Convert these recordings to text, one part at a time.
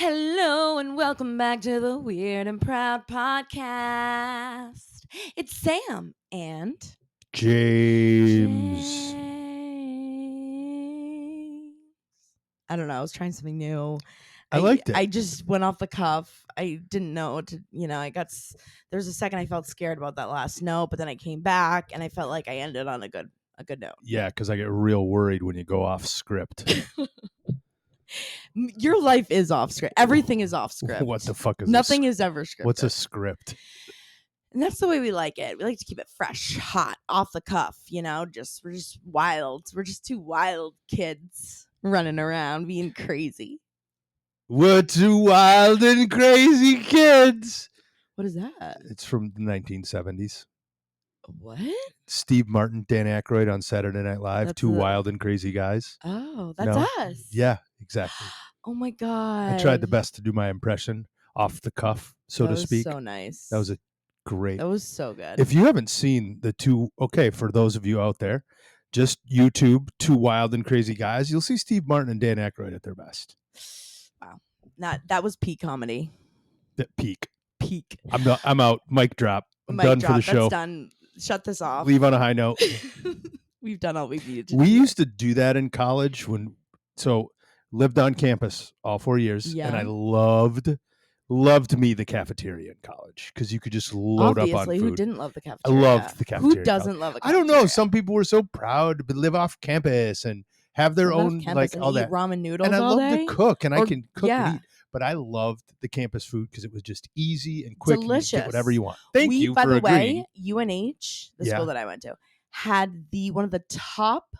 Hello and welcome back to the Weird and Proud podcast. It's Sam and James. James. I don't know. I was trying something new. I liked it. I just went off the cuff. I didn't know what to, there was a second I felt scared about that last note, but then I came back and I felt like I ended on a good note. Yeah, because I get real worried when you go off script. Your life is off script. Everything is off script. What the fuck is Nothing is ever scripted. What's a script? And that's the way we like it. We like to keep it fresh, hot, off the cuff, we're just wild. We're just two wild kids running around being crazy. We're two wild and crazy kids. What is that? It's from the 1970s. What? Steve Martin, Dan Aykroyd on Saturday Night Live. That's Two wild and crazy guys. Oh, that's No? us. Yeah, exactly. Oh my God. I tried the best to do my impression off the cuff, so to speak. So nice. That was great. That was so good. If you haven't seen the two, for those of you out there, just YouTube Two Wild and Crazy Guys. You'll see Steve Martin and Dan Aykroyd at their best. Wow, that was peak comedy. Peak. Peak. I'm out. Mic drop. I'm done for the show. That's done. Shut this off. Leave on a high note. We've done all we needed to. We used to do that in college lived on campus all 4 years, and I loved me the cafeteria in college because you could just load up on food. Who didn't love the cafeteria? I loved the cafeteria. Who doesn't love a cafeteria? I don't know. Some people were so proud to live off campus and have their own all that ramen noodles. And I love to cook, and I can cook and eat. But I loved the campus food because it was just easy and quick. Delicious. And you get whatever you want. Thank you by for the agreeing. way, UNH, the school that I went to, had one of the top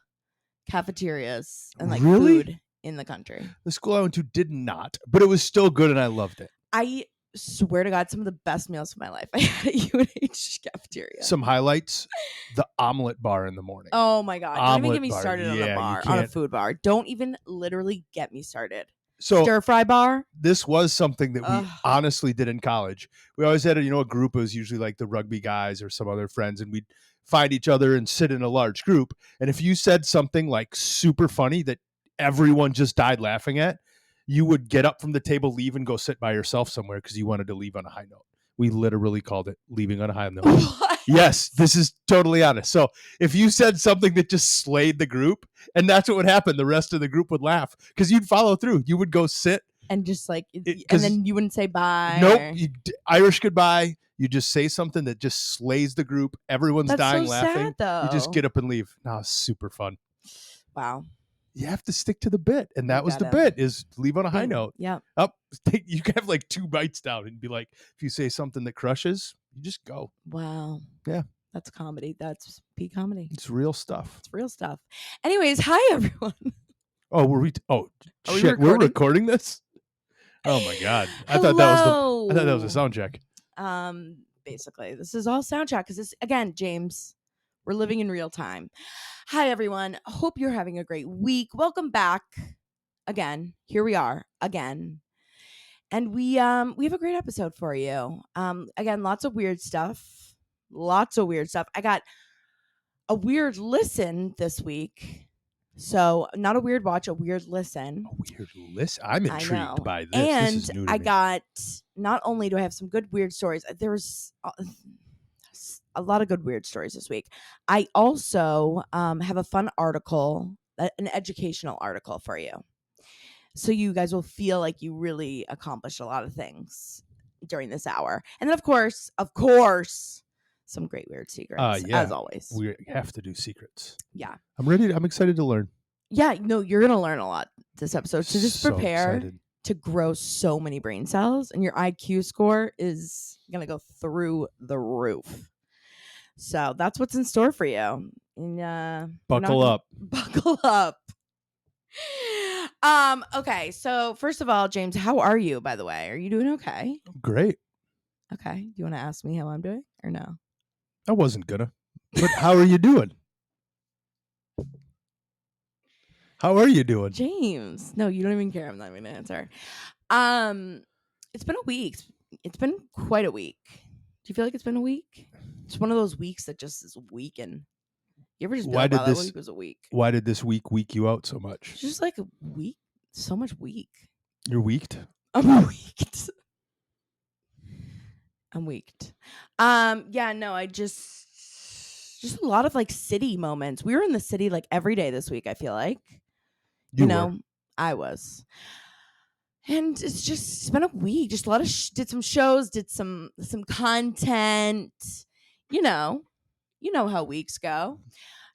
cafeterias and food in the country. The school I went to did not, but it was still good, and I loved it. I swear to God, some of the best meals of my life I had at UNH cafeteria. Some highlights: the omelet bar in the morning. Oh my God! Don't even get me started on a bar, on a food bar. Don't even literally get me started. So stir fry bar. This was something that we honestly did in college. We always had a group. It was usually like the rugby guys or some other friends, and we'd find each other and sit in a large group. And if you said something like super funny that everyone just died laughing at, you would get up from the table, leave, and go sit by yourself somewhere because you wanted to leave on a high note. We literally called it leaving on a high note. What? Yes, this is totally honest. So if you said something that just slayed the group, and that's what would happen, the rest of the group would laugh because you'd follow through. You would go sit. And just and then you wouldn't say bye. Nope. Irish goodbye. You just say something that just slays the group. Everyone's dying laughing. Sad, though. You just get up and leave. No, it's super fun. Wow. You have to stick to the bit. And that was the bit, is leave on a high note. Yeah. You can have like 2 bites down and be like, if you say something that crushes, you just go. Wow. Yeah. That's comedy. That's peak comedy. It's real stuff. It's real stuff. Anyways, hi everyone. Oh, shit. We're recording this? Oh my God. I thought that was a sound check. Basically, this is all sound check because this, again, James, we're living in real time. Hi everyone. Hope you're having a great week. Welcome back again. Here we are again. And we have a great episode for you. Again, lots of weird stuff. I got a weird listen this week. So not a weird watch, a weird listen. A weird listen? I'm intrigued by this. And this is new to I me. got, not only do I have some good weird stories, there was a lot of good weird stories this week. I also have a fun article, an educational article for you. So you guys will feel like you really accomplished a lot of things during this hour. And then, of course, some great weird secrets, as always. We have to do secrets. Yeah. I'm excited to learn. Yeah, no, you're going to learn a lot this episode. So just prepare excited to grow so many brain cells, and your IQ score is going to go through the roof. So that's what's in store for you. And, Buckle up. Buckle up. Okay, so first of all, James, how are you, by the way? Are you doing okay? Great. Okay. Do you want to ask me how I'm doing or no? I wasn't gonna. But how are you doing? How are you doing? James. No, you don't even care. I'm not going to answer. It's been a week. It's been quite a week. Do you feel like it's been a week? It's one of those weeks that just is weak, and you ever just be like, wow, that week was a week? Why did this week week you out so much? It's just like a week. So much weak. You're weaked? I'm weak. I'm weak. Yeah, no, I just a lot of like city moments. We were in the city like every day this week, I feel like. You You were. know, I was. And it's been a week. Just a lot of did some shows, did some content. You know, you know how weeks go.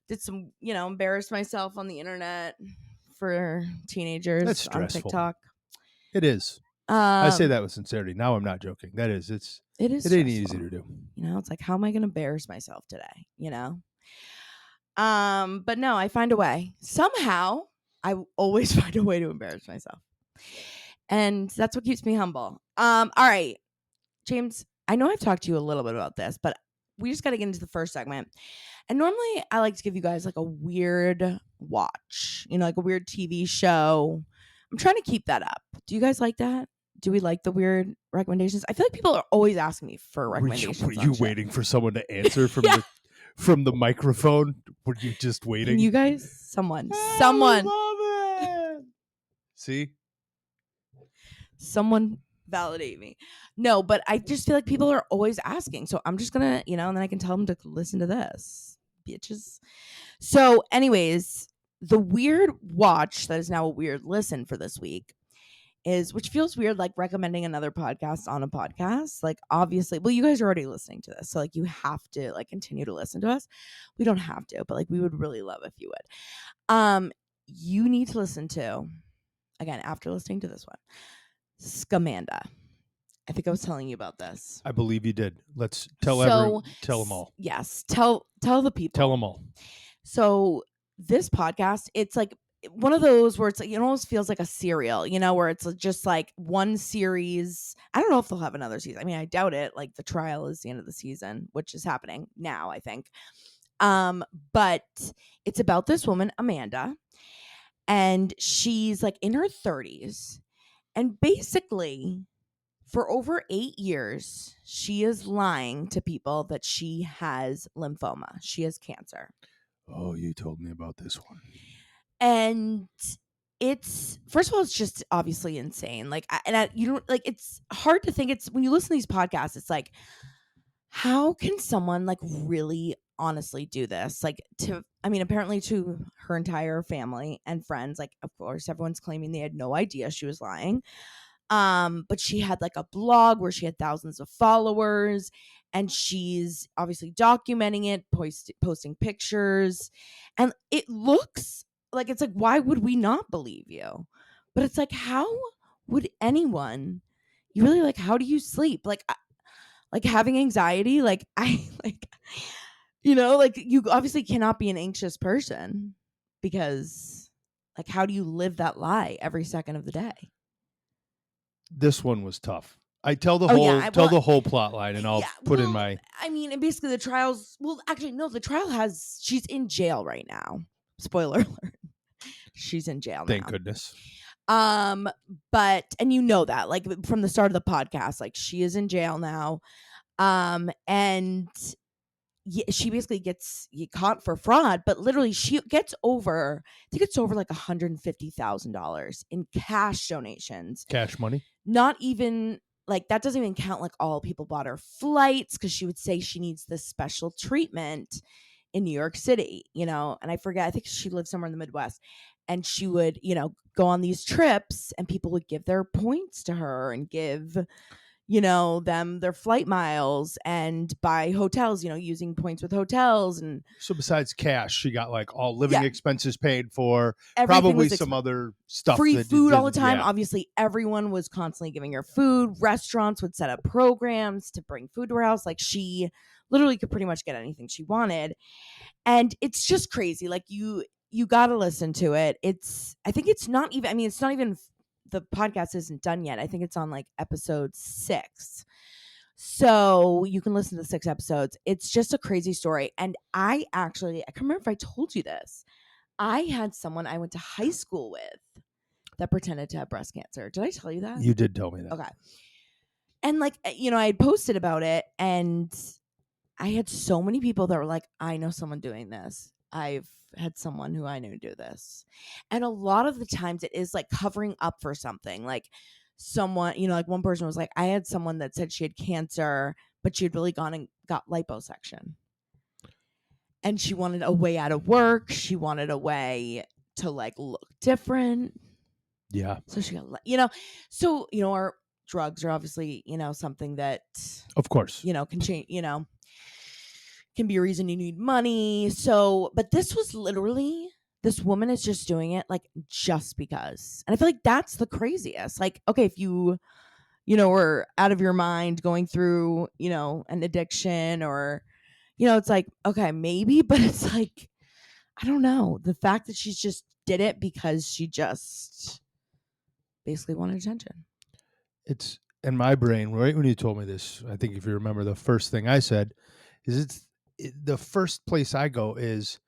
Did some, embarrassed myself on the internet for That's teenagers on stressful. TikTok. It is. I say that with sincerity. Now I'm not joking. That is. It is It ain't stressful. easy to do. It's like, how am I going to embarrass myself today? But no, I find a way. Somehow, I always find a way to embarrass myself. And that's what keeps me humble. All right, James, I know I've talked to you a little bit about this, but we just got to get into the first segment. And normally I like to give you guys like a weird watch, like a weird TV show. I'm trying to keep that up. Do you guys like that? Do we like the weird recommendations? I feel like people are always asking me for recommendations. Were you waiting for someone to answer from Yeah. the microphone? Were you just waiting? Can you guys, someone, See? someone validate me. No, but I just feel like people are always asking. So I'm just gonna, and then I can tell them to listen to this, bitches. So, anyways, the weird watch that is now a weird listen for this week is, which feels weird, like recommending another podcast on a podcast. Like, obviously, well, you guys are already listening to this, so like you have to like continue to listen to us. We don't have to, but like we would really love if you would. You need to listen to, again, after listening to this one, Scamanda. I think I was telling you about this. I believe you did. Let's tell tell them all. Yes, tell the people. Tell them all. So this podcast, it's like one of those where it's like, it almost feels like a serial, where it's just like one series. I don't know if they'll have another season. I mean, I doubt it. Like the trial is the end of the season, which is happening now, I think. But it's about this woman, Amanda, and she's like in her 30s. And basically, for over 8 years, she is lying to people that she has lymphoma. She has cancer. Oh, you told me about this one. And it's, first of all, it's just obviously insane. Like, you don't like, it's hard to think. It's when you listen to these podcasts, it's like, how can someone like really honestly do this? Like, apparently to her entire family and friends, like, of course, everyone's claiming they had no idea she was lying. But she had like a blog where she had thousands of followers, and she's obviously documenting it, posting pictures, and it looks like, it's like, why would we not believe you? But it's like, how would anyone? You really, like, how do you sleep? Like having anxiety, like I like, like you obviously cannot be an anxious person, because like, how do you live that lie every second of the day? This one was tough. I tell the the whole plot line, and I'll put in my. I mean, and basically the trials. Well, actually, no. The trial she's in jail right now. Spoiler alert. She's in jail now. Thank goodness. But and you know that, like, from the start of the podcast, like, she is in jail now. And she basically gets caught for fraud, but literally she gets over, I think it's over like $150,000 in cash donations. Cash money. Not even like, that doesn't even count like all people bought her flights, because she would say she needs this special treatment in New York City, and I forget, I think she lives somewhere in the Midwest, and she would, go on these trips, and people would give their points to her and give, them their flight miles, and buy hotels, using points with hotels. And so besides cash, she got like all living expenses paid for, everything, probably some other stuff, free food all the time. Obviously, everyone was constantly giving her food. Restaurants would set up programs to bring food to her house. Like, she literally could pretty much get anything she wanted. And it's just crazy. Like, you got to listen to it. I think it's not even, the podcast isn't done yet. I think it's on like episode 6. So you can listen to the 6 episodes. It's just a crazy story. And I can't remember if I told you this. I had someone I went to high school with that pretended to have breast cancer. Did I tell you that? You did tell me that. Okay. And like, I had posted about it, and I had so many people that were like, I know someone doing this. I've had someone who I knew do this. And a lot of the times it is like covering up for something. Like, someone, like one person was like, I had someone that said she had cancer, but she had really gone and got liposuction. And she wanted a way out of work. She wanted a way to like look different. Yeah. So she got, our drugs are obviously, something that, Of course. can change, can be a reason you need money. So, but this was literally, this woman is just doing it like just because. And I feel like that's the craziest. Like, okay, if you, were out of your mind going through, an addiction or, it's like, okay, maybe, but it's like, I don't know. The fact that she's just did it because she just basically wanted attention. It's in my brain, right when you told me this, I think if you remember the first thing I said is the first place I go is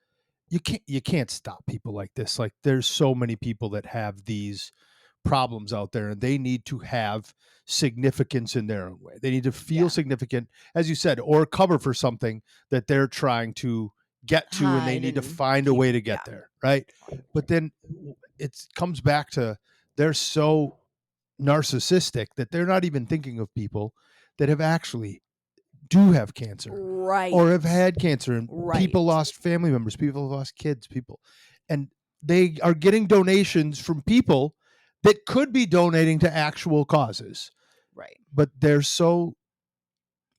you can't stop people like this. Like there's so many people that have these problems out there and they need to have significance in their own way. They need to feel Yeah. significant, as you said, or cover for something that they're trying to get to and they Hide need to and find a keep, way to get yeah. there, right? But then it comes back to they're so narcissistic that they're not even thinking of people that have actually do have cancer Right. or have had cancer and people Right. lost family members, people have lost kids, people. And they are getting donations from people that could be donating to actual causes. Right. But they're so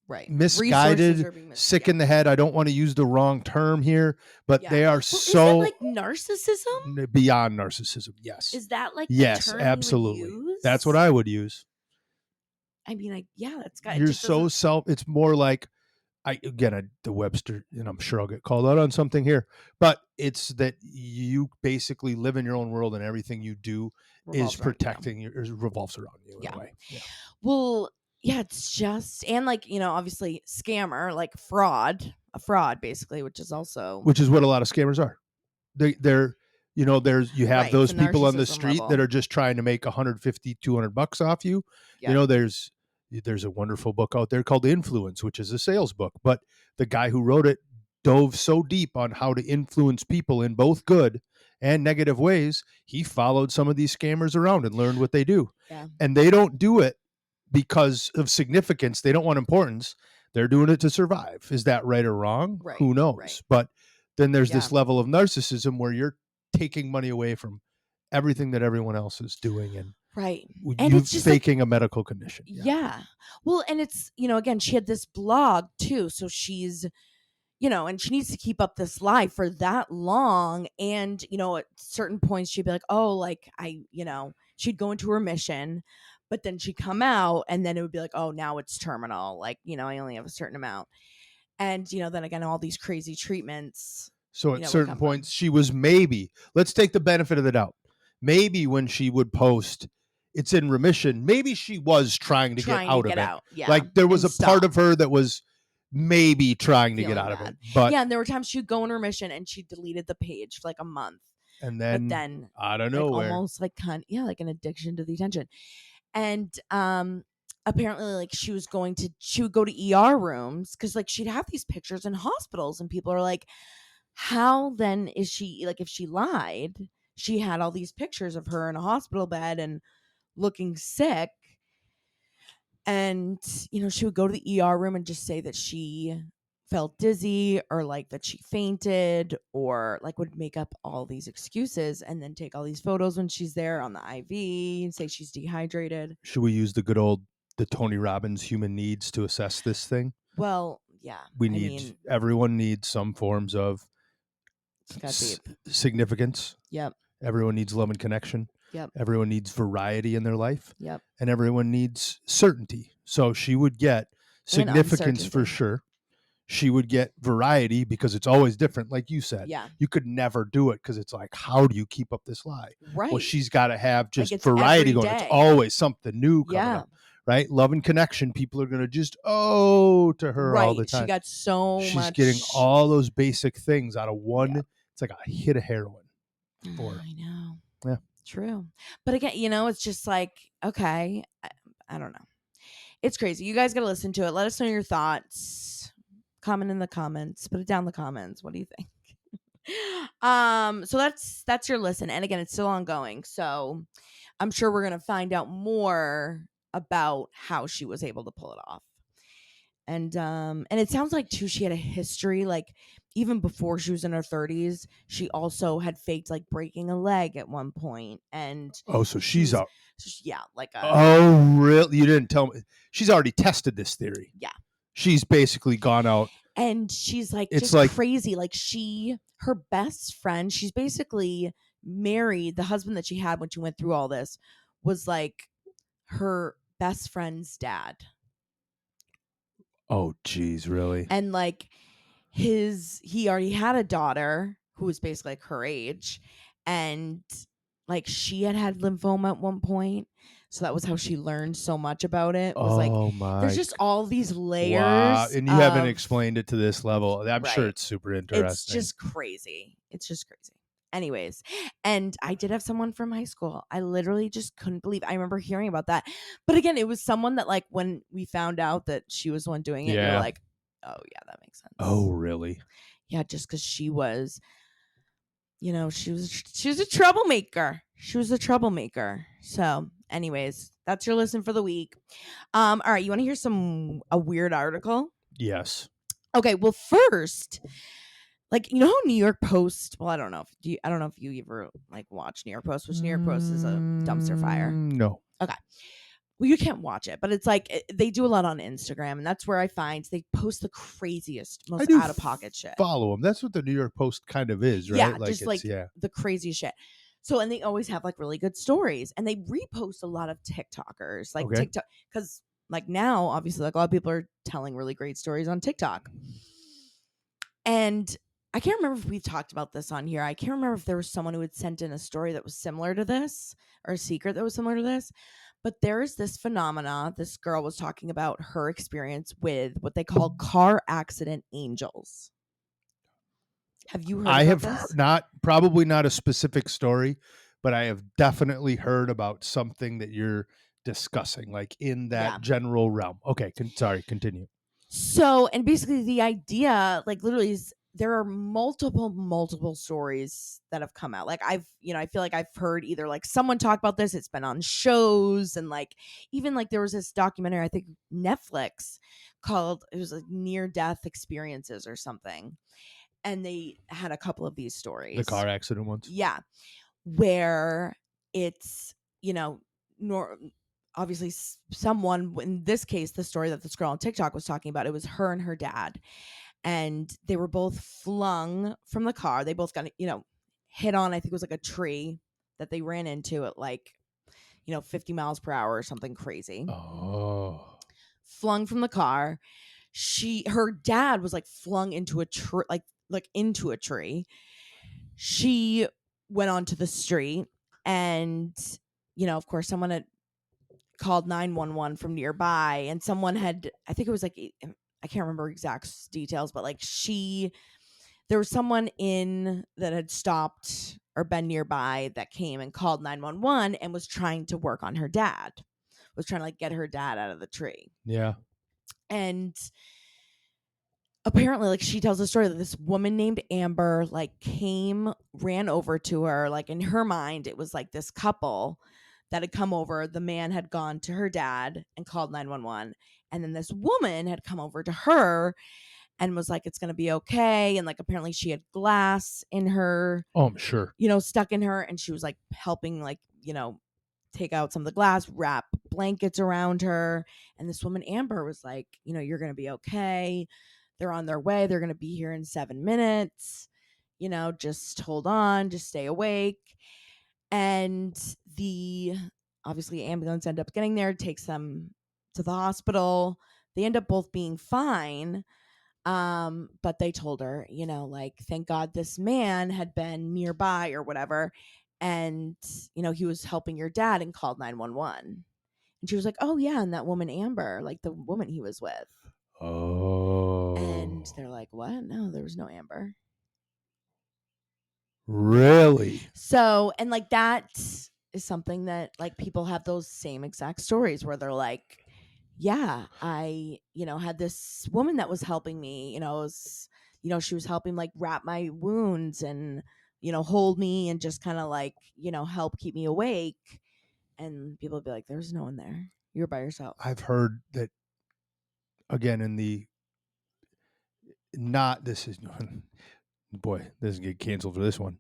Right. Resources misguided, are being sick yeah. in the head. I don't want to use the wrong term here, but Yeah. they are Well, is it so like narcissism? beyond narcissism. Yes. Is that like the Yes, term you would absolutely. That's what use? I would use. I mean, that's got, it You're just so doesn't. it's more like the Webster, and I'm sure I'll get called out on something here, but it's that you basically live in your own world and everything you do is Revolves around you. protecting you, revolves around you in Yeah. a way. Yeah. Well, yeah, it's just, and like, obviously scammer, like a fraud basically, which is also Which is what a lot of scammers are. They're there's you have right. It's those a people on the narcissism street that level. are just trying to make 150 $200 off you. Yeah. There's a wonderful book out there called Influence, which is a sales book, but the guy who wrote it dove so deep on how to influence people in both good and negative ways. He followed some of these scammers around and learned what they do. Yeah. And they don't do it because of significance. They don't want importance. They're doing it to survive. Is that right or wrong? Right. Who knows? Right. But then there's Yeah. this level of narcissism where you're taking money away from everything that everyone else is doing and Right. And you it's just like, faking a medical condition. yeah. Well, and it's, again, she had this blog too. So she's, and she needs to keep up this life for that long. And, at certain points she'd be like, oh, like she'd go into remission, but then she'd come out and then it would be like, oh, now it's terminal. Like, I only have a certain amount. And, then again, all these crazy treatments. So at would certain come from. points, she was maybe, let's take the benefit of the doubt. Maybe when she would post, it's in remission, maybe she was trying to get out of it. Yeah. Like there was and a part stop of her that was maybe trying to get feeling out of bad. it. But Yeah, and there were times she'd go in remission and she deleted the page for like a month. and But then then out of like nowhere, almost like like an addiction to the attention. And apparently like she would go to ER rooms because like she'd have these pictures in hospitals and people are like, how then is she, like, if she lied, she had all these pictures of her in a hospital bed and looking sick. And she would go to the ER room and just say that she felt dizzy or like that she fainted or like would make up all these excuses and then take all these photos when she's there on the IV and say she's dehydrated. should we use the Tony Robbins human needs to assess this thing? Well, yeah. Everyone needs some forms of It's got deep. significance. Yep. Everyone needs love and connection. Yep. Everyone needs variety in their life. Yep. And everyone needs certainty. So she would get significance for sure. She would get variety because it's always different. Like you said, Yeah. you could never do it because it's like, how do you keep up this lie? Right. Well, she's got to have just it's variety every going. day. It's always something new coming Yeah. up, right? Love and connection. People are going to just to her all the time. She got so She's much. getting all those basic things out of one. Yeah. It's like a hit of heroin. I know. Yeah. True. But again, it's just like, okay, I don't know. It's crazy. You guys got to listen to it. Let us know your thoughts. Comment in the comments. Put it down in the comments. What do you think? So that's your listen. And again, it's still ongoing. So I'm sure we're going to find out more about how she was able to pull it off. And it sounds like too she had a history, like even before she was in her 30s, she also had faked like breaking a leg at one point, and Oh, so she she's was out. yeah, like a Oh, really? You didn't tell me. She's already tested this theory. yeah. She's basically gone out. And she's like It's just like, crazy, like her best friend, she's basically married, the husband that she had when she went through all this was like her best friend's dad. oh, geez, really? And like he already had a daughter who was basically like her age, and like she had lymphoma at one point, so that was how she learned so much about it. Was like Oh, there's my. just all these Wow. layers And you haven't of explained it to this level. I'm sure right. it's super It's interesting. just crazy. It's just crazy. Anyways, and I did have someone from high school. I literally just couldn't believe. I remember hearing about that. But again, it was someone that like when we found out that she was the one doing it, you're Yeah. like, "Oh, yeah, that makes Oh, sense." really? Yeah, just cuz she was, she was a troublemaker. She was a troublemaker. So, anyways, that's your listen for the week. All right, you want to hear a weird article? Yes. Okay, well, first, like you know how New York Post. Well, I don't know if you ever like watch New York Post, which New York Post is a dumpster fire. No. Okay, well you can't watch it, but it's like they do a lot on Instagram, and that's where I find they post the craziest, I most do out of pocket shit. follow them. That's what the New York Post kind of is, right? Yeah, Like just it's, like yeah. the craziest shit. So, and they always have like really good stories, and they repost a lot of TikTokers, like Okay. TikTok, because like now, obviously, like a lot of people are telling really great stories on TikTok. And I can't remember if we've talked about this on here. I can't remember if there was someone who had sent in a story that was similar to this or a secret that was similar to this. But there's this phenomena. This girl was talking about her experience with what they call car accident angels. Have you heard I about have this? probably not a specific story, but I have definitely heard about something that you're discussing, like in Yeah. that general realm. Okay. Sorry. Continue. So, and basically the idea, like literally, is there are multiple stories that have come out. Like I feel like I've heard either like someone talk about this, it's been on shows, and like even like there was this documentary, I think Netflix, called it was like near death experiences or something. And they had a couple of these The stories. car accident ones. Yeah, where it's, nor obviously someone, in this case the story that this girl on TikTok was talking about, it was her and her dad, and they were both flung from the car. They both got, hit on, I think it was like a tree that they ran into at like, 50 miles per hour or something crazy. Oh. Flung from the car. Her dad was like flung into a tree, like into a tree. She went onto the street, and of course someone had called 911 from nearby, and someone had, I think it was like, I can't remember exact details, but like there was someone in that had stopped or been nearby that came and called 911 and was trying to work on her dad, was trying to like get her dad out of the tree. Yeah. And apparently, like, she tells a story that this woman named Amber like ran over to her. Like, in her mind it was like this couple that had come over. The man had gone to her dad and called 911, and then this woman had come over to her and was like, it's gonna be okay. And like apparently she had glass in her, Oh, I'm sure. stuck in her, and she was like helping, like, take out some of the glass, wrap blankets around her. And this woman Amber was like, you're gonna be okay, they're on their way, they're gonna be here in 7 minutes, just hold on, just stay awake. And the obviously ambulance end up getting there, takes them to the hospital. They end up both being fine. But they told her, like, thank God this man had been nearby or whatever, and he was helping your dad and called 911. And she was like, oh yeah, and that woman Amber, like the woman he was with. And Oh. they're like, what? No, there was no Amber. Really? So, and like that is something that like people have those same exact stories where they're like, yeah, I, had this woman that was helping me, she was helping like wrap my wounds and, hold me and just kind of like, help keep me awake. and people would be like, "There's no one there. You're by yourself." I've heard that again in the not this is boy, this is get canceled for this one.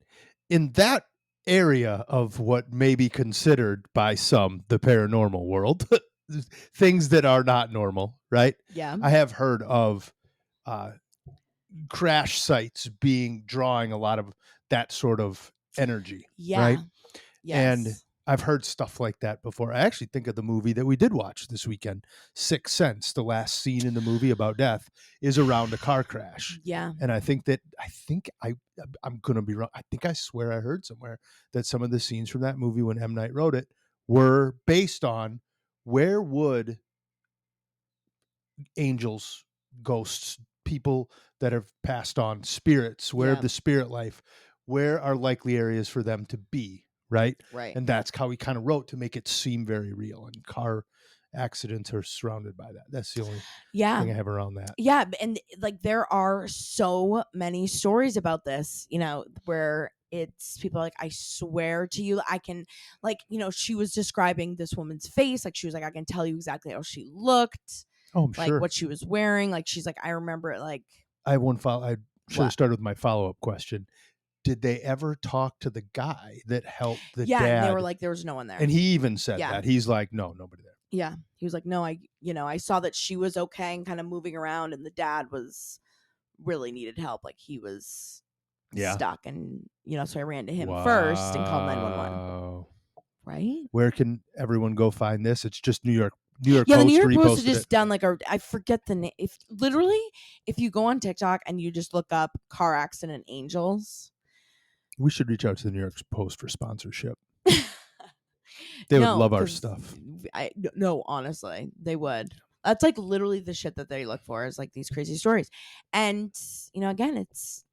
In that area of what may be considered by some the paranormal world, things that are not normal, right? Yeah. I have heard of uh, crash sites being drawing a lot of that sort of energy, right? Yeah. And Yes. I've heard stuff like that before. I actually think of the movie that we did watch this weekend, Sixth Sense. The last scene in the movie about death is around a car crash. Yeah. And I'm gonna be wrong. I swear I heard somewhere that some of the scenes from that movie when M. Night wrote it were based on where would angels, ghosts, people that have passed on, spirits, where Yeah. the spirit life, where are likely areas for them to be, right? Right. And that's how he kind of wrote to make it seem very real. And car accidents are surrounded by that. That's the only Yeah. thing I have around that. Yeah, and like there are so many stories about this, where it's people like, I swear to you, I can, like, she was describing this woman's face, like she was like, I can tell you exactly how she looked, Oh, I'm like sure. what she was wearing, like she's like, I remember it, like I have one follow. I should have what? started with my follow up question. Did they ever talk to the guy that helped the Yeah, and they were dad? like, there was no one there. And he even said Yeah. that. He's like, no, nobody there. Yeah, he was like, no, I saw that she was okay and kind of moving around, and the dad was really needed help, like he was Yeah. stuck, and so I ran to him first and called 911. Wow. Right? Where can everyone go find this? It's just New York. New York Yeah, the New Post York Post has reposted just it. done like I forget the name. If you go on TikTok and you just look up car accident angels, We should reach out to the New York Post for sponsorship. They would love our stuff. No, honestly, they would. That's like literally the shit that they look for is like these crazy stories. And again, it's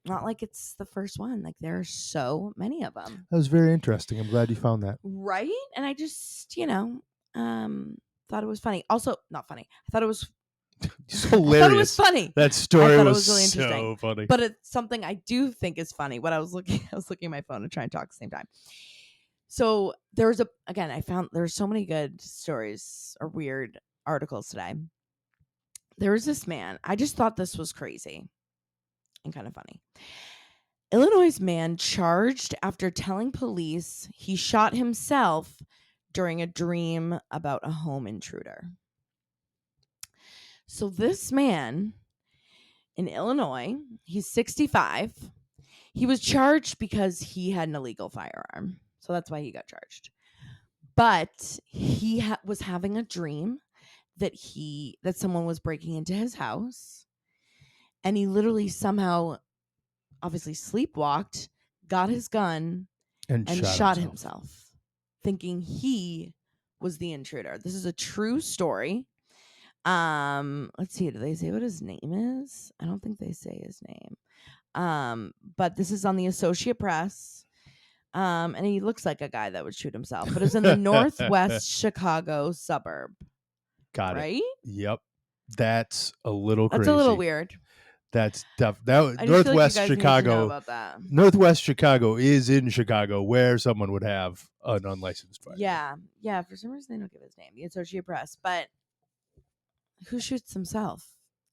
not like it's the first one. Like there are so many of them. That was very interesting. I'm glad you found that. Right? And I just, thought it was funny. Also, not funny. I thought it was It's I thought it was hilarious. funny. That story thought it was was really so interesting. funny. But it's something I do think is funny. I was looking at my phone and trying to talk at the same time. So there's so many good stories or weird articles today. There was this man. I just thought this was crazy and kind of funny. Illinois man charged after telling police he shot himself during a dream about a home intruder. So this man in Illinois, he's 65. He was charged because he had an illegal firearm. So that's why he got charged. But he was having a dream that someone was breaking into his house, and he literally somehow obviously sleepwalked, got his gun and shot himself, thinking he was the intruder. This is a true story. Let's see, do they say what his name is? I don't think they say his name. But this is on the Associate Press. And he looks like a guy that would shoot himself, but it's in the northwest Chicago suburb. Got right? it. Yep. That's a little crazy. That's a little weird. That's tough. That I just feel like Northwest you guys need to know Chicago. about that. Northwest Chicago is in Chicago, where someone would have an unlicensed firearm. Yeah. For some reason, they don't give his name. The Associate Press, but who shoots himself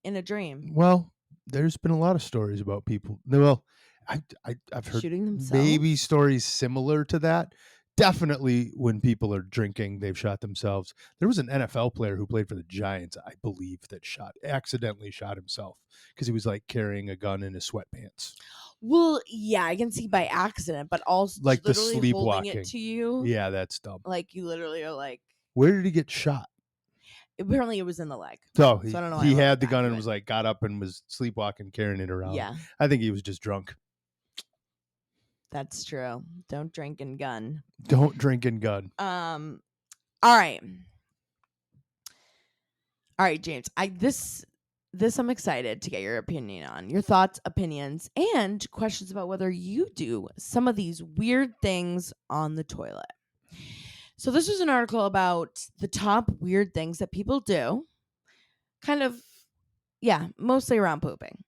in a dream? Well, there's been a lot of stories about people. Well, I've heard Shooting themselves? maybe stories similar to that. Definitely, when people are drinking, they've shot themselves. There was an NFL player who played for the Giants, I believe, that accidentally shot himself because he was like carrying a gun in his sweatpants. Well, yeah, I can see by accident, but also Like the literally holding sleepwalking. it to you. Yeah, that's dumb. Like you literally are like. Where did he get shot? Apparently, it was in the leg. So I don't know. he had the gun and was like got up and was sleepwalking, carrying it around. Yeah, I think he was just drunk. that's true. Don't drink and gun. Don't drink and gun. All right, James. This I'm excited to get your opinion on, your thoughts, opinions, and questions about whether you do some of these weird things on the toilet. So this was an article about the top weird things that people do. Kind of, mostly around pooping.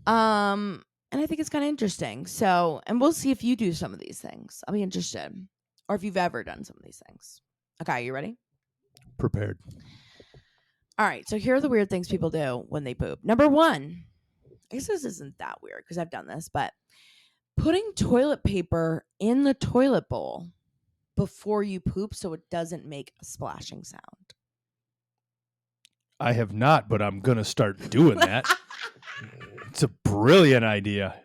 And I think it's kind of interesting. So, and we'll see if you do some of these things. I'll be interested. or if you've ever done some of these things. Okay, you ready? Prepared. All right, so here are the weird things people do when they poop. Number one, I guess this isn't that weird because I've done this, but putting toilet paper in the toilet bowl before you poop so it doesn't make a splashing sound. I have not, but I'm going to start doing that. It's a brilliant idea.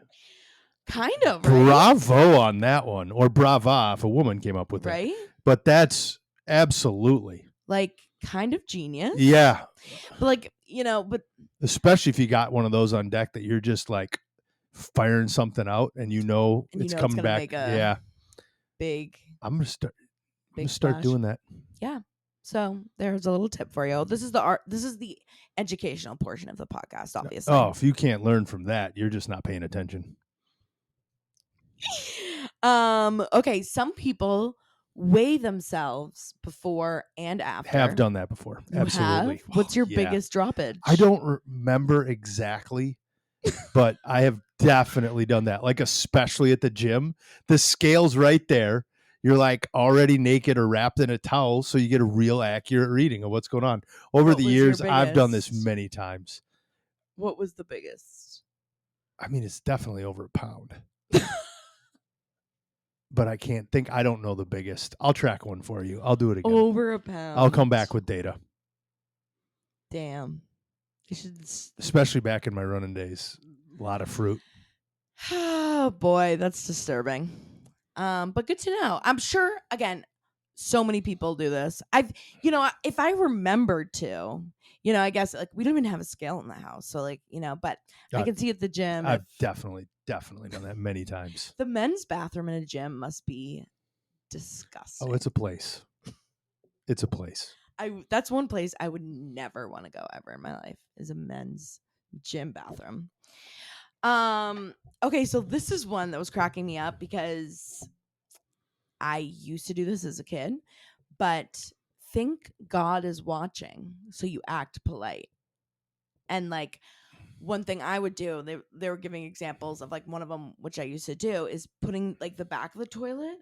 Kind of, right? Bravo on that one. Or brava if a woman came up with it. Right? But that's absolutely. Like, kind of genius. Yeah. But like, you know, but especially if you got one of those on deck that you're just like firing something out and you know and you it's know coming gonna back. make a Yeah. big I'm going to start splash. doing that. Yeah. So there's a little tip for you. This is the educational portion of the podcast, obviously. Oh, if you can't learn from that, you're just not paying attention. Okay, some people weigh themselves before and after. Have done that before. You Absolutely. have? What's your yeah. biggest droppage? I don't remember exactly, but I have definitely done that. Like, especially at the gym, the scale's right there. You're like already naked or wrapped in a towel, so you get a real accurate reading of what's going on. Over the years, I've done this many times. What was the biggest? I mean, it's definitely over a pound. But I can't think. I don't know the biggest. I'll track one for you. I'll do it again. Over a pound. I'll come back with data. Damn. You should. Especially back in my running days. A lot of fruit. Oh boy, that's disturbing. But good to know. I'm sure, again, so many people do this. If I remembered to, I guess like we don't even have a scale in the house. So like, but I can see at the gym. I've definitely done that many times. The men's bathroom in a gym must be disgusting. Oh, it's a place. It's a place. That's one place I would never want to go ever in my life is a men's gym bathroom. Okay, so this is one that was cracking me up because I used to do this as a kid, but think God is watching, so you act polite. And like one thing I would do, they were giving examples of like one of them, which I used to do, is putting like the back of the toilet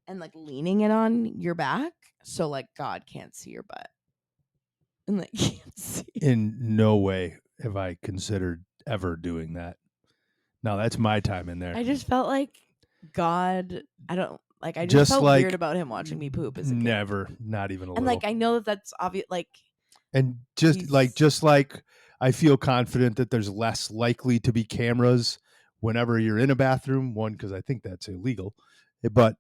and like leaning it on your back, so like God can't see your butt, and like can't see. In no way have I considered ever doing that. No, that's my time in there. I just felt like God. I just felt like, weird about him watching me poop as a kid. Never, not even a little. And like I know that's obvious. Like, and just like I feel confident that there's less likely to be cameras whenever you're in a bathroom. One, because I think that's illegal, but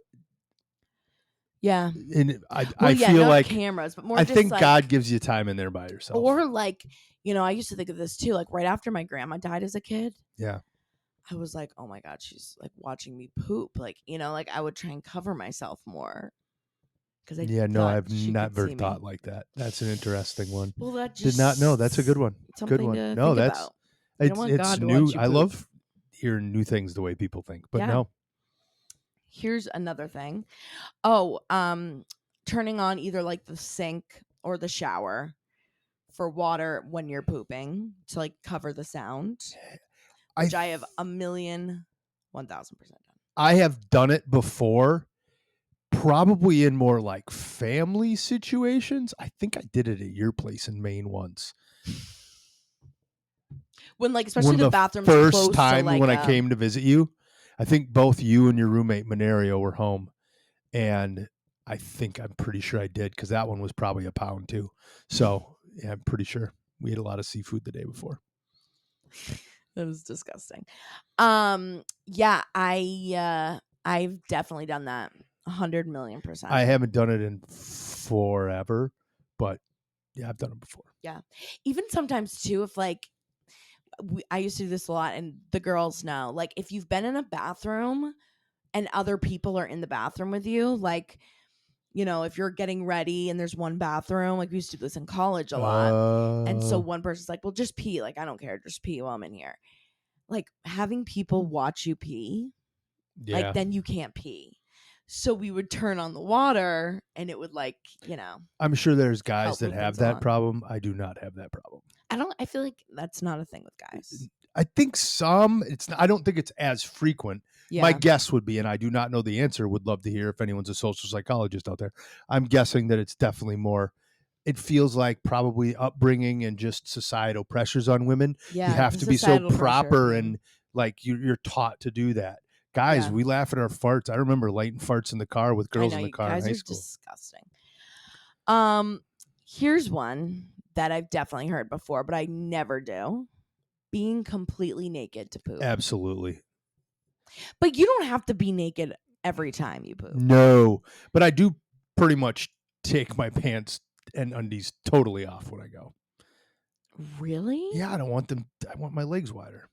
yeah, and I feel not like cameras, but more. I just think like, God gives you time in there by yourself. Or like, I used to think of this too. Like right after my grandma died as a kid. Yeah. I was like, oh my God, she's like watching me poop. Like, like I would try and cover myself more. Because I've never thought like that. That's an interesting one. Well, that just did not know. That's a good one. Good one. To no, think that's about. It's new. I love hearing new things the way people think. But no. Here's another thing. Oh, turning on either like the sink or the shower for water when you're pooping to like cover the sound. Which I have 1,000,000, 1,000% done. I have done it before, probably in more like family situations. I think I did it at your place in Maine once. When like, especially the bathroom's first close time to, like, when I came to visit you, I think both you and your roommate Monario were home, and I'm pretty sure I did because that one was probably a pound too. So yeah, I'm pretty sure we ate a lot of seafood the day before. That was disgusting. Yeah, I've definitely done that 100,000,000%. I haven't done it in forever, but yeah, I've done it before. Yeah, even sometimes too, if like I used to do this a lot, and the girls know, like if you've been in a bathroom and other people are in the bathroom with you, like, if you're getting ready and there's one bathroom, like we used to do this in college a lot. And so one person's like, well, just pee. Like, I don't care. Just pee while I'm in here. Like having people watch you pee, like then you can't pee. So we would turn on the water and it would like, I'm sure there's guys that have that problem. I do not have that problem. I feel like that's not a thing with guys. I think some. I don't think it's as frequent. My Yeah. guess would be, and I do not know the answer. Would love to hear if anyone's a social psychologist out there. I'm guessing that it's definitely more. It feels like probably upbringing and just societal pressures on women. You Yeah. have The to be so societal pressure of proper being. and like you're taught to do that. Guys, Yeah. we laugh at our farts. I remember lighting farts in the car with I girls know in the you car in guys high are school. disgusting. Um, here's one that I've definitely heard before, but I never do. Being completely naked to poop. Absolutely. But you don't have to be naked every time you poop. No, but I do pretty much take my pants and undies totally off when I go. Really? Yeah, I don't want them. I want my legs wider.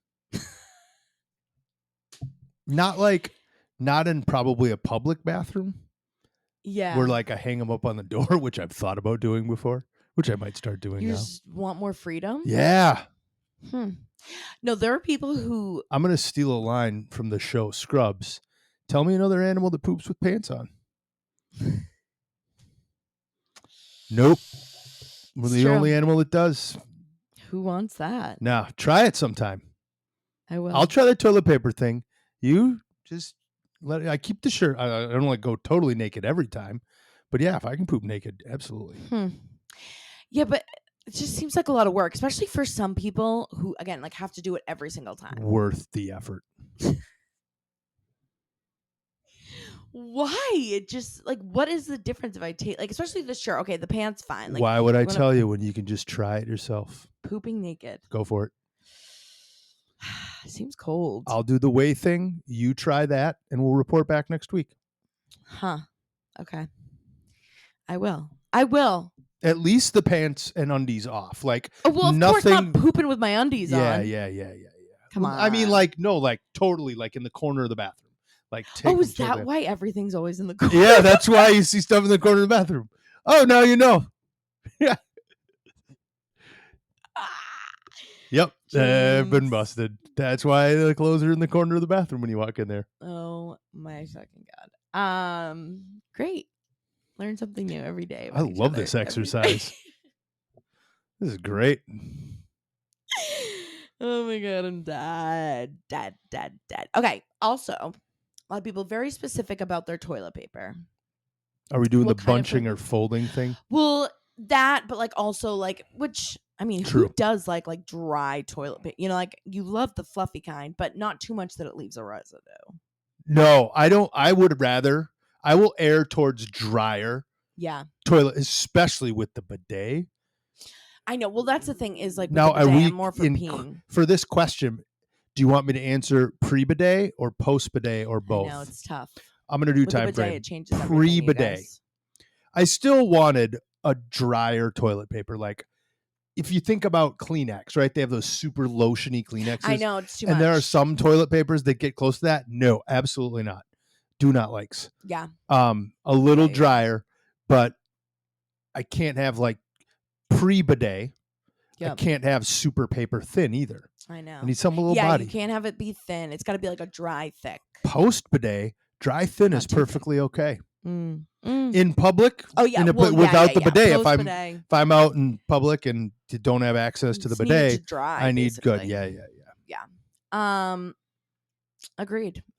Not in probably a public bathroom Yeah. where like I hang them up on the door, which I've thought about doing before, which I might start doing You now. just want more freedom? Yeah. No, there are people who I'm going to steal a line from the show Scrubs. Tell me another animal that poops with pants on. Nope. We're It's the true. only animal that does. Who wants that? Now, try it sometime. I will. I'll try the toilet paper thing. You just let it. I keep the shirt. I don't like go totally naked every time, but yeah, if I can poop naked, absolutely. Yeah, but it just seems like a lot of work, especially for some people who, again, like have to do it every single time. Worth the effort. Why? It just like, what is the difference if I take like, especially the shirt? Okay, the pants fine. Like, Why would I you wanna- tell you when you can just try it yourself? pooping naked Go for it. seems cold. I'll do the way thing. You try that, and we'll report back next week. Huh? Okay. I will. I will. At least the pants and undies off. Like Oh, well, of course nothing. not pooping with my undies on. Yeah. Come on. I mean, like no, like totally, like in the corner of the bathroom. Like take. Oh, is them so that bad. why everything's always in the corner? Yeah, that's why you see stuff in the corner of the bathroom. Oh, now you know. Yeah. Yep. Been James. busted. That's why the clothes are in the corner of the bathroom when you walk in there. Oh my fucking god. Great. Learn something new every day. I about each love other this every exercise. This is great. Oh my god, I'm dead. Okay. Also, a lot of people very specific about their toilet paper. Are we doing What the kind of bunching or toilet- folding thing? Well, that, but like also like which I mean, True. who does like dry toilet paper? You know, like you love the fluffy kind, but not too much that it leaves a residue. No, I don't. I will err towards drier Yeah. toilet, especially with the bidet. I know. Well, that's the thing is like with Now, the are bidet, we I'm more for peeing. for this question? Do you want me to answer pre-bidet or post-bidet or both? I know it's tough. I'm going to do With the time bidet, frame. it changes everything, you Pre-bidet. guys. I still wanted a drier toilet paper. Like if you think about Kleenex, right? They have those super lotiony Kleenexes. I know it's too much. And there are some toilet papers that get close to that. No, absolutely not. Do not likes. Yeah. A little Yeah. drier, but I can't have like pre-bidet. Yep. I can't have super paper thin either. I know. I need some little yeah, body. you can't have it be thin. It's got to be like a dry thick. Post-bidet, dry thin Not is too thin. perfectly okay. Mm. In public, Oh yeah, without the bidet. Post-bidet, If I'm out in public and don't have access to the just need it bidet, to dry, I need basically. good. Yeah.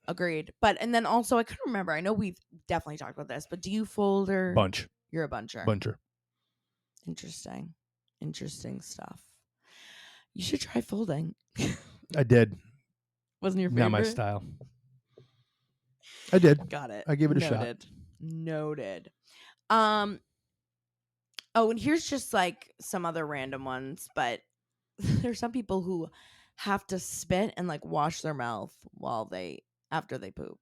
Agreed. But and then also I couldn't remember. I know we've definitely talked about this, but do you fold or Bunch. You're a buncher. Buncher. Interesting stuff. You should try folding. I did. Wasn't your favorite? Not my style. I did. Got it. I gave it a shot. Noted. Oh, and here's just like some other random ones, but there's some people who have to spit and like wash their mouth after they poop,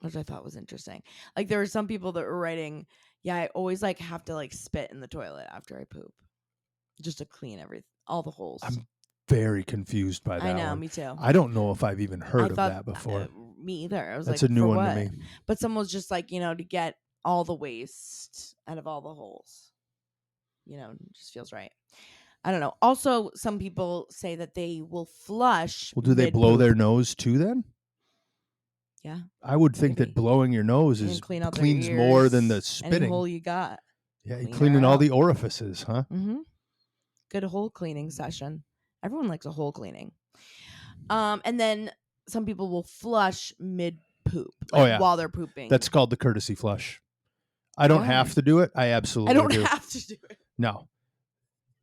which I thought was interesting. Like there were some people that were writing, yeah, I always like have to like spit in the toilet after I poop, just to clean all the holes. I'm very confused by that. I know, one. me too. I don't know if I've even heard of thought, that before. Me either. I was That's like, a new for one what? to me. But someone was just like, to get all the waste out of all the holes. It just feels right. I don't know. Also, some people say that they will flush. Well, do they blow their nose too then? Yeah. I would think maybe. that blowing your nose And is clean out their cleans ears, more than the any spitting. hole you got. Yeah, you're clean cleaning her all out. the orifices, huh? Mm-hmm. Good hole cleaning session. Everyone likes a hole cleaning. And then some people will flush mid poop, Oh like yeah, while they're pooping. that's called the courtesy flush. I don't Why? have to do it. I I absolutely don't do. have to do it. No.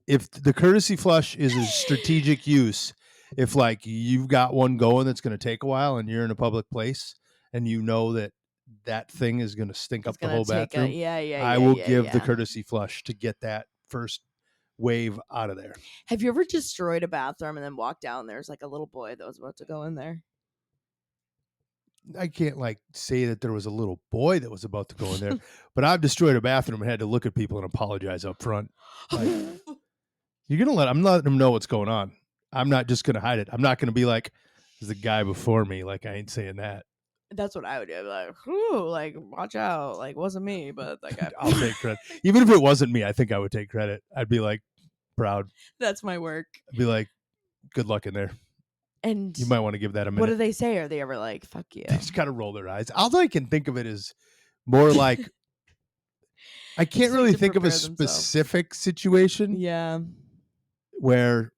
If the courtesy flush is a strategic use, if like you've got one going that's going to take a while and you're in a public place and you know that that thing is going to stink It's up the gonna whole take a bathroom, yeah. I will give the courtesy flush to get that first wave out of there. Have you ever destroyed a bathroom and then walked out and there's like a little boy that was about to go in there? I can't like say that there was a little boy that was about to go in there, but I've destroyed a bathroom and had to look at people and apologize up front. Like, I'm letting them know what's going on. I'm not just gonna hide it. I'm not gonna be like, there's a guy before me. Like, I ain't saying that. That's what I would do. I'd be like, whew, like, watch out. Like, wasn't me, but that guy. I'll take credit. Even if it wasn't me, I think I would take credit. I'd be like proud. That's my work. I'd be like, good luck in there. And You might want to give that a what do minute. they say? Are they ever like, fuck you? They just gotta roll their eyes. All I can think of it is more like I can't Just like really to think of a prepare themselves. specific situation Yeah. where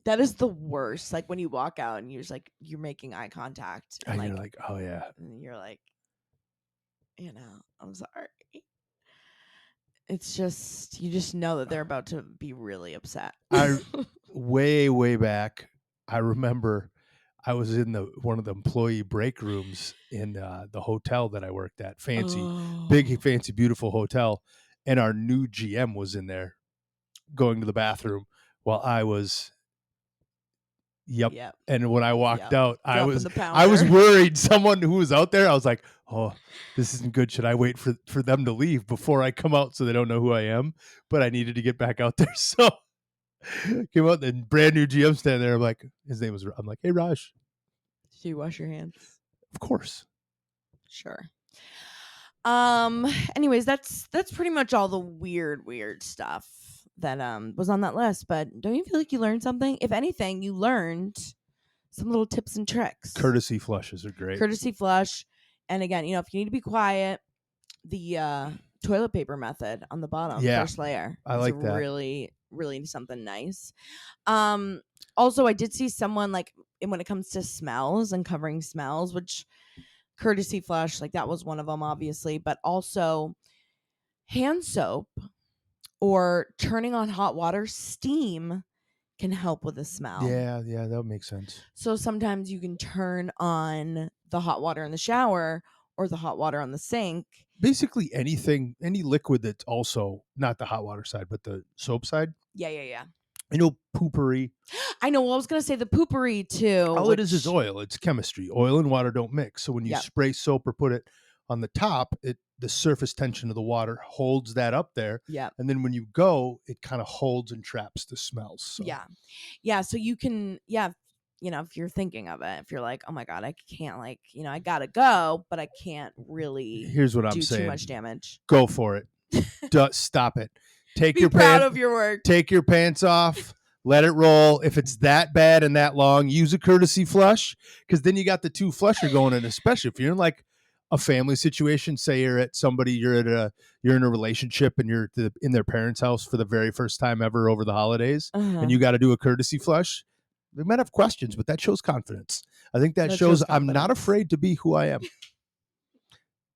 That is the worst. Like when you walk out and you're just like, you're making eye contact. and And you're like, oh yeah. and you're like, I'm sorry. It's just, you just know that they're about to be really upset. Way back, I remember I was in one of the employee break rooms in the hotel that I worked at. Big, fancy, beautiful hotel. And our new GM was in there going to the bathroom while I was. Yep. And when I walked out, I was worried. Someone who was out there, I was like, oh, this isn't good. Should I wait for them to leave before I come out so they don't know who I am? But I needed to get back out there. So came out, and brand new GM standing there. I'm like, his name was, I'm like, hey, Raj. Do you wash your hands? Of course. Sure. Anyways, that's pretty much all the weird stuff that was on that list. But don't you feel like you learned something? If anything, you learned some little tips and tricks. Courtesy flushes are great. Courtesy flush. And again, if you need to be quiet, the toilet paper method on the bottom, first layer. I like that. Really something nice. Also, I did see someone like when it comes to smells and covering smells, which courtesy flush, like that was one of them, obviously, but also hand soap or turning on hot water, steam can help with the smell. Yeah, that would make sense. So sometimes you can turn on the hot water in the shower or the hot water on the sink. Basically anything, any liquid that's also not the hot water side, but the soap side. Yeah. Poopery. I know. Well, I was going to say the poopery too. All it is oil. It's chemistry. Oil and water don't mix. So when you spray soap or put it on the top, the surface tension of the water holds that up there. Yeah. And then when you go, it kind of holds and traps the smells. So. Yeah. So you can, if you're thinking of it, if you're like, oh my God, I can't I got to go, but I can't really Here's what I'm do saying. Too much damage. Go for it. Stop it. Be proud of your work. Take your pants off. Let it roll. If it's that bad and that long, use a courtesy flush, because then you got the two flusher going. And especially if you're in like a family situation, say you're in a relationship and you're in their parents' house for the very first time ever over the holidays, and you got to do a courtesy flush. They might have questions, but that shows confidence. I think that shows I'm not afraid to be who I am.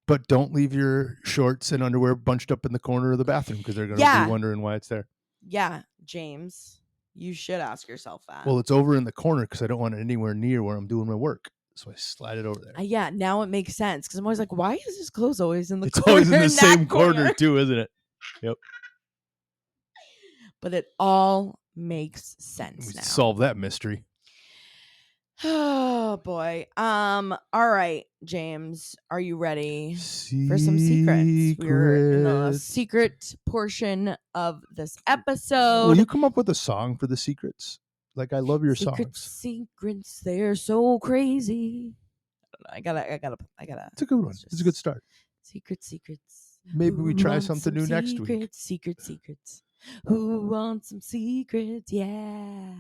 But don't leave your shorts and underwear bunched up in the corner of the bathroom, because they're going to be wondering why it's there. Yeah, James, you should ask yourself that. Well, it's over in the corner because I don't want it anywhere near where I'm doing my work. So I slide it over there. Yeah, now it makes sense, because I'm always like, why is his clothes always in the corner? It's always in the same corner too, isn't it? Yep. But it all makes sense now. Solve that mystery. Oh boy. All right, James, are you ready for some secrets? We're in the secret portion of this episode. Will you come up with a song for the secrets? Like, I love your songs. Secrets, they're so crazy. I gotta. It's a good one. It's a good start. Secrets. Maybe we try something new next week. Secrets. Who wants some secrets? Yeah,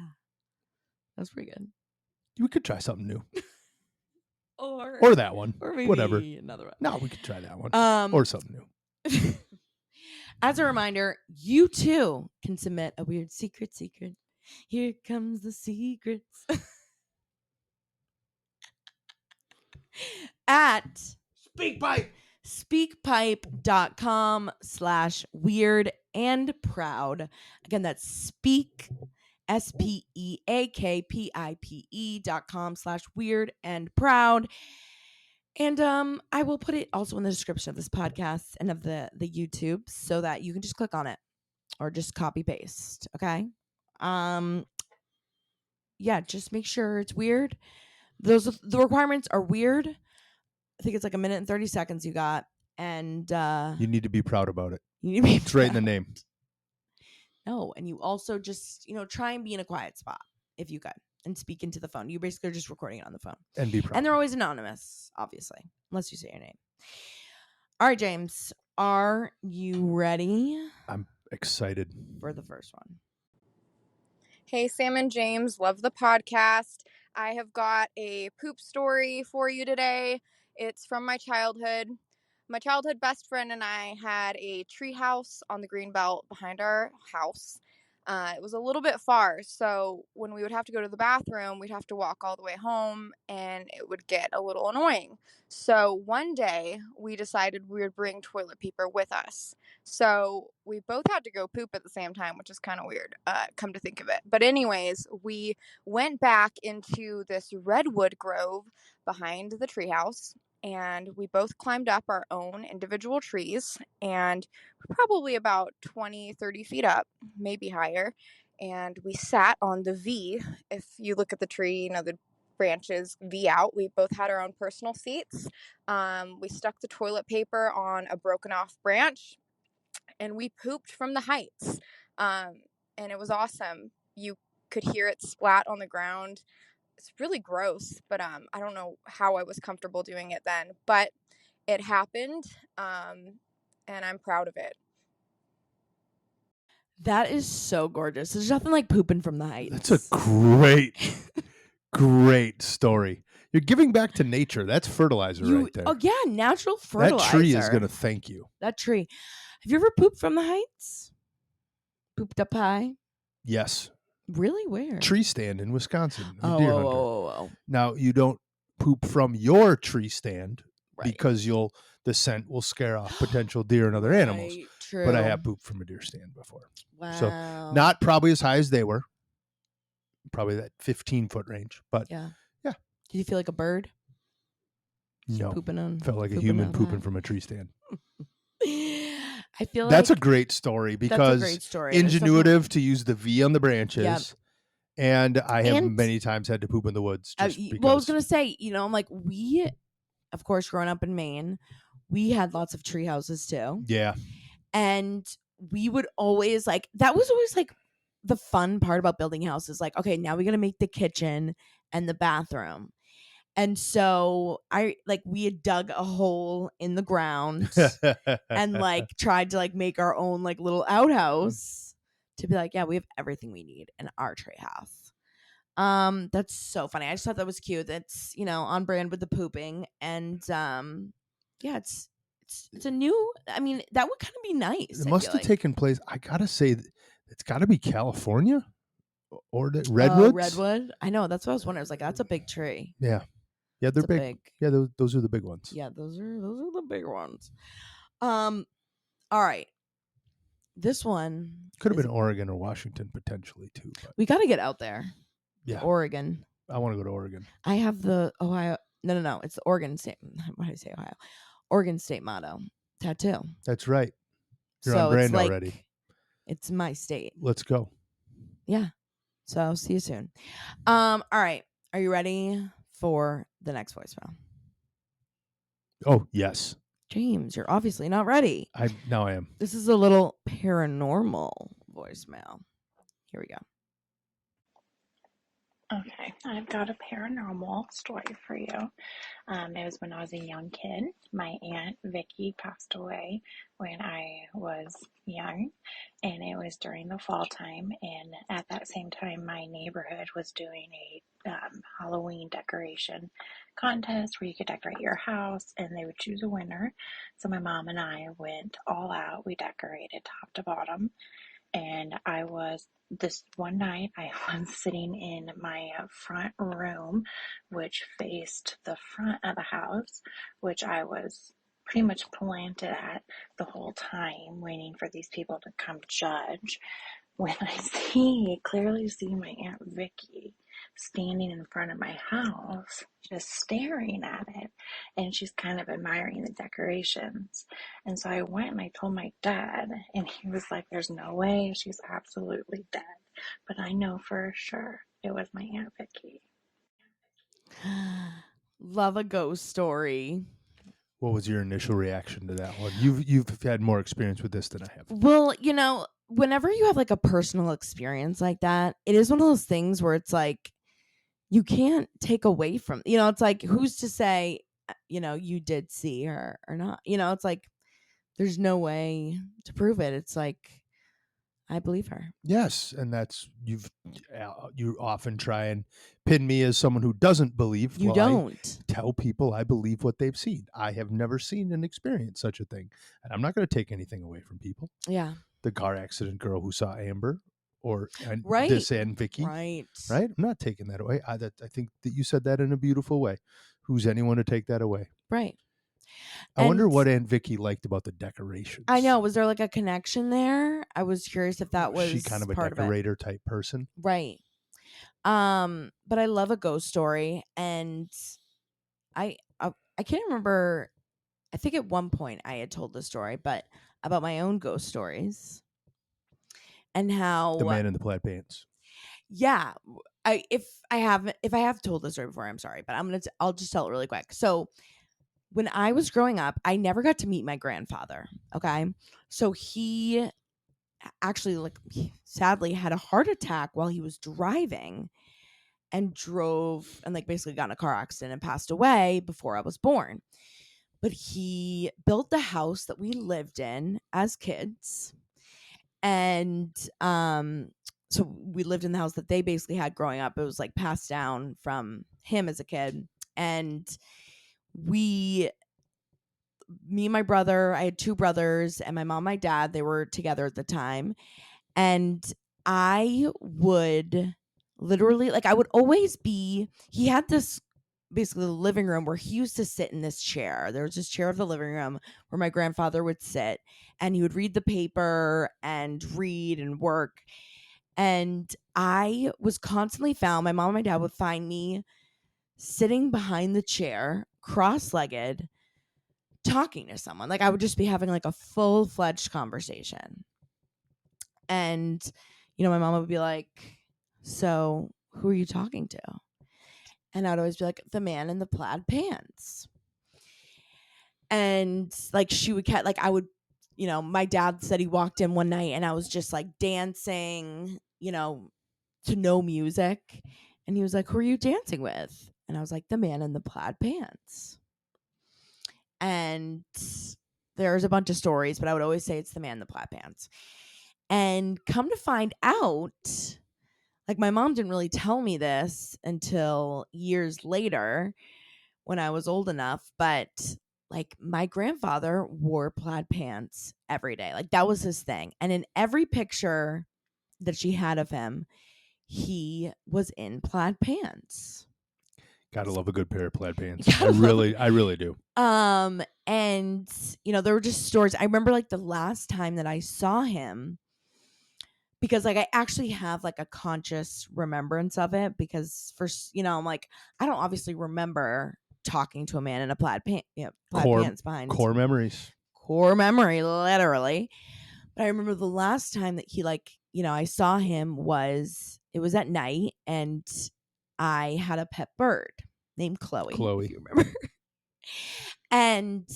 that's pretty good. We could try something new. or that one. Or maybe whatever. Another one. No, we could try that one. Or something new. As a reminder, you too can submit a weird secret Here comes the secrets. At speakpipe.com/weird and proud. Again, that's speakpipe.com/weird and proud. And I will put it also in the description of this podcast and of the YouTube so that you can just click on it or just copy paste. Okay. Um, yeah, just make sure it's weird. The requirements are weird. I think it's like a minute and 30 seconds you got. And You need to be proud about it. you need to be It's right in the proud. name. No, and you also just, try and be in a quiet spot if you could and speak into the phone. You basically are just recording it on the phone. And be proud. And they're always anonymous, obviously, unless you say your name. All right, James, are you ready I'm excited. for the first one? Hey, Sam and James, love the podcast. I have got a poop story for you today. It's from my childhood. My childhood best friend and I had a tree house on the green belt behind our house. It was a little bit far, so when we would have to go to the bathroom, we'd have to walk all the way home, and it would get a little annoying. So one day, we decided we would bring toilet paper with us. So we both had to go poop at the same time, which is kind of weird, come to think of it. But anyways, we went back into this redwood grove behind the treehouse, and we both climbed up our own individual trees, and we're probably about 20, 30 feet up, maybe higher. And we sat on the V. If you look at the tree, the branches V out. We both had our own personal seats. We stuck the toilet paper on a broken off branch, and we pooped from the heights. And it was awesome. You could hear it splat on the ground. It's really gross, but I don't know how I was comfortable doing it then, but it happened, and I'm proud of it. That is so gorgeous. There's nothing like pooping from the heights. That's a great story. You're giving back to nature. That's fertilizer right there. Oh, yeah, natural fertilizer. That tree is going to thank you. That tree. Have you ever pooped from the heights? Pooped up high? Yes. Really? Where? Tree stand in Wisconsin. I'm a Oh, deer hunter. oh. Now, you don't poop from your tree stand Right. because the scent will scare off potential deer and other animals. True. But I have pooped from a deer stand before. Wow. So not probably as high as they were. Probably that 15-foot range. But yeah. Yeah. Did you feel like a bird? No. Pooping Felt like a human pooping from a tree stand. I feel like that's a great story because that's a great story. Ingenuitive to use the V on the branches. Yep. And I have many times had to poop in the woods. Just because. Well, I was going to say, I'm like, we, of course, growing up in Maine, we had lots of tree houses too. Yeah. And we would always that was always the fun part about building houses. Like, okay, now we got to make the kitchen and the bathroom. And so we had dug a hole in the ground and tried to make our own little outhouse to be like, yeah, we have everything we need in our tree house. That's so funny. I just thought that was cute. That's, on brand with the pooping. And yeah, it's a new, I mean, that would kind of be nice. It must have taken place. I gotta say, it's got to be California or the redwoods. Redwood. I know. That's what I was wondering. I was like, that's a big tree. Yeah. Yeah, they're big. Yeah, those are the big ones. Yeah, those are the big ones. All right. This one could have been Oregon or Washington potentially too. But we got to get out there. Yeah, Oregon. I want to go to Oregon. I have the Ohio. No. It's the Oregon State. Why did I say Ohio? Oregon State motto tattoo. That's right. You're on brand already. It's my state. Let's go. Yeah. So see you soon. All right. Are you ready for the next voicemail? Oh, yes. James, you're obviously not ready. Now I am. This is a little paranormal voicemail. Here we go. Okay, I've got a paranormal story for you. It was when I was a young kid. My Aunt Vicky passed away when I was young, and it was during the fall time. And at that same time, my neighborhood was doing a Halloween decoration contest where you could decorate your house, and they would choose a winner. So my mom and I went all out. We decorated top to bottom. And this one night, I was sitting in my front room, which faced the front of the house, which I was pretty much planted at the whole time, waiting for these people to come judge. When I clearly see my Aunt Vicky standing in front of my house, just staring at it, and she's kind of admiring the decorations. And so I went and I told my dad, and he was like, "There's no way, she's absolutely dead." But I know for sure it was my Aunt Vicky. Love a ghost story. What was your initial reaction to that one? You've had more experience with this than I have. Well, whenever you have like a personal experience like that, it is one of those things where it's like you can't take away from, it's like who's to say, you did see her or not. It's like there's no way to prove it. It's like I believe her. Yes, and that's you often try and pin me as someone who doesn't believe. You Well, I don't. tell people I believe what they've seen. I have never seen and experienced such a thing, and I'm not going to take anything away from people. Yeah. The car accident girl who saw Amber, or Right. this and Vicky, Right. I'm not taking that away. I think that you said that in a beautiful way. Who's anyone to take that away? Right. I wonder And what Aunt Vicky liked about the decorations. I know. Was there like a connection there? I was curious if that was she kind of a part of it. decorator type person. Right. But I love a ghost story, and I can't remember. I think at one point I had told the story, but about my own ghost stories and how The man in the plaid pants. yeah, if I have told this story before, I'm sorry, but I'll just tell it really quick. So when I was growing up, I never got to meet my grandfather. Okay, so he actually sadly had a heart attack while he was driving and drove and basically got in a car accident and passed away before I was born. But he built the house that we lived in as kids. And so we lived in the house that they basically had growing up. It was passed down from him as a kid. And me and my brother, I had two brothers, and my mom, my dad, they were together at the time. And I would literally, I would always he had this basically the living room where he used to sit in this chair. There was this chair of the living room where my grandfather would sit, and he would read the paper and read and work. And I was constantly found, my mom and my dad would find me sitting behind the chair, cross-legged, talking to someone. I would just be having a full-fledged conversation. And my mom would be like, "So who are you talking to?" And I'd always be like, "The man in the plaid pants." And she would I would, my dad said he walked in one night and I was just dancing, to no music. And he was like, "Who are you dancing with?" And I was like, "The man in the plaid pants." And there's a bunch of stories, but I would always say it's the man in the plaid pants. And come to find out, my mom didn't really tell me this until years later when I was old enough, but my grandfather wore plaid pants every day. That was his thing. And in every picture that she had of him, he was in plaid pants. Gotta love a good pair of plaid pants. I really do. And there were just stories. I remember the last time that I saw him, because I actually have a conscious remembrance of it, because first, I'm I don't obviously remember talking to a man in a plaid pants behind core memories. Core memory, literally. But I remember the last time that he I saw him it was at night, and I had a pet bird named Chloe. If you remember. And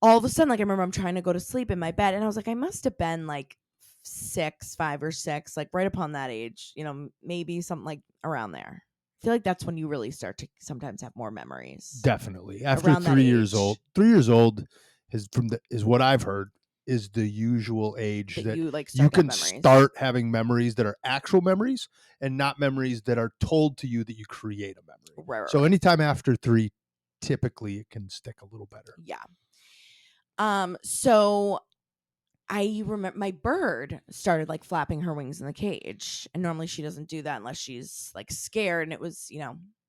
all of a sudden, I remember I'm trying to go to sleep in my bed, and I was I must have been 5 or 6, right upon that age, maybe something around there. I feel that's when you really start to sometimes have more memories. Definitely. After 3 years old. 3 years old is what I've heard is the usual age that you can start having memories that are actual memories and not memories that are told to you that you create a memory. Right. So anytime after 3, typically it can stick a little better. Yeah. So I remember my bird started like flapping her wings in the cage. And normally she doesn't do that unless she's like scared. And it was,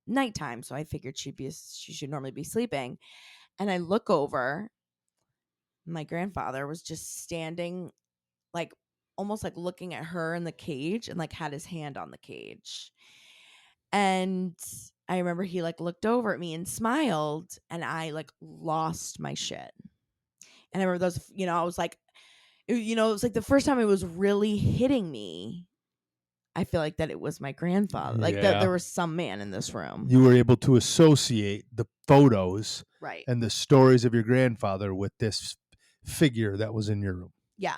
nighttime. So I figured she should normally be sleeping. And I look over, my grandfather was just standing like almost like looking at her in the cage and like had his hand on the cage. And I remember he like looked over at me and smiled, and I like lost my shit. And I remember those, I was like, it was like the first time it was really hitting me. I feel like that it was my grandfather. Like Yeah. there was some man in this room. You were able to associate the photos Right. and the stories of your grandfather with this figure that was in your room. Yeah.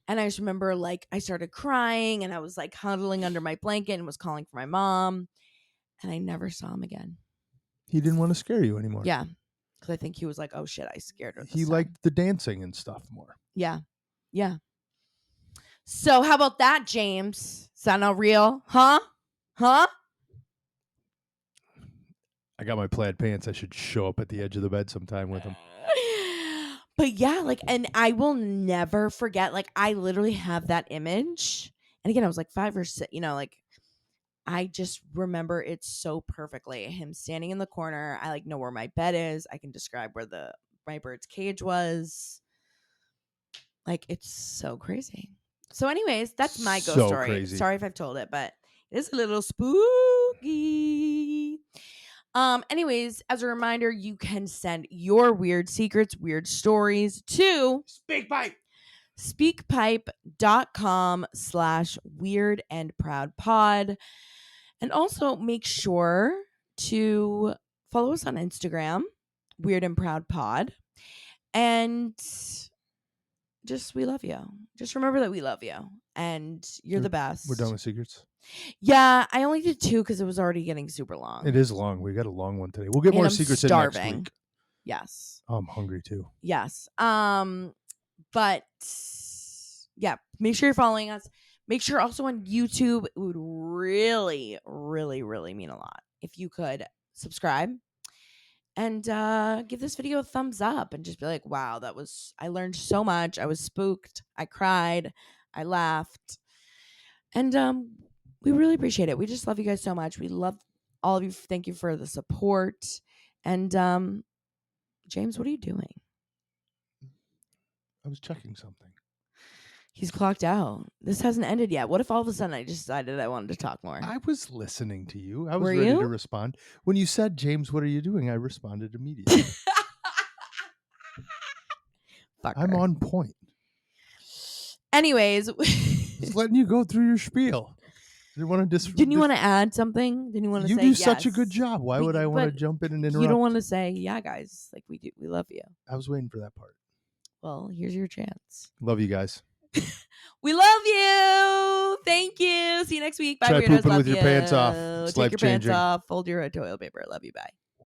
And I just remember like I started crying and I was like huddling under my blanket and was calling for my mom. And I never saw him again. He didn't want to scare you anymore. Yeah. Because I think he was like, oh shit, I scared her. He liked the dancing and stuff more. Yeah. Yeah. So how about that, James? Is that not real? Huh? I got my plaid pants. I should show up at the edge of the bed sometime with him. But yeah, like, and I will never forget, like, I literally have that image. And again, I was like 5 or 6, like, I just remember it so perfectly. Him standing in the corner. I like know where my bed is. I can describe where my bird's cage was. Like, it's so crazy. So anyways, that's my ghost story. Crazy. Sorry if I've told it, but it's a little spooky. Anyways, as a reminder, you can send your weird secrets, weird stories to speakpipe.com/weirdandproudpod. And also make sure to follow us on Instagram, Weird and Proud Pod. And just, we love you. Just remember that we love you. And you're the best. We're done with secrets? Yeah, I only did 2 because it was already getting super long. It is long. We got a long one today. We'll get more secrets in next week. Yes. I'm hungry too. Yes. But yeah, make sure you're following us. Make sure also on YouTube, it would really, really, really mean a lot if you could subscribe and give this video a thumbs up and just be like, wow, I learned so much. I was spooked. I cried. I laughed. And we really appreciate it. We just love you guys so much. We love all of you. Thank you for the support. And James, what are you doing? I was checking something. He's clocked out. This hasn't ended yet. What if all of a sudden I just decided I wanted to talk more? I was listening to you. I was Were ready you? to respond. When you said, James, what are you doing? I responded immediately. I'm on point. Anyways. Just letting you go through your spiel. Didn't you want to add something? Didn't you want to say You do yes? such a good job. Why would I want to jump in and interrupt? You don't want to say, yeah, guys, like we do. We love you. I was waiting for that part. Well, here's your chance. Love you guys. We love you. Thank you. See you next week. Bye, Try weirdos. pooping Love with your you. pants off. It's Take your pants life-changing. off. Fold your toilet paper. Love you. Bye.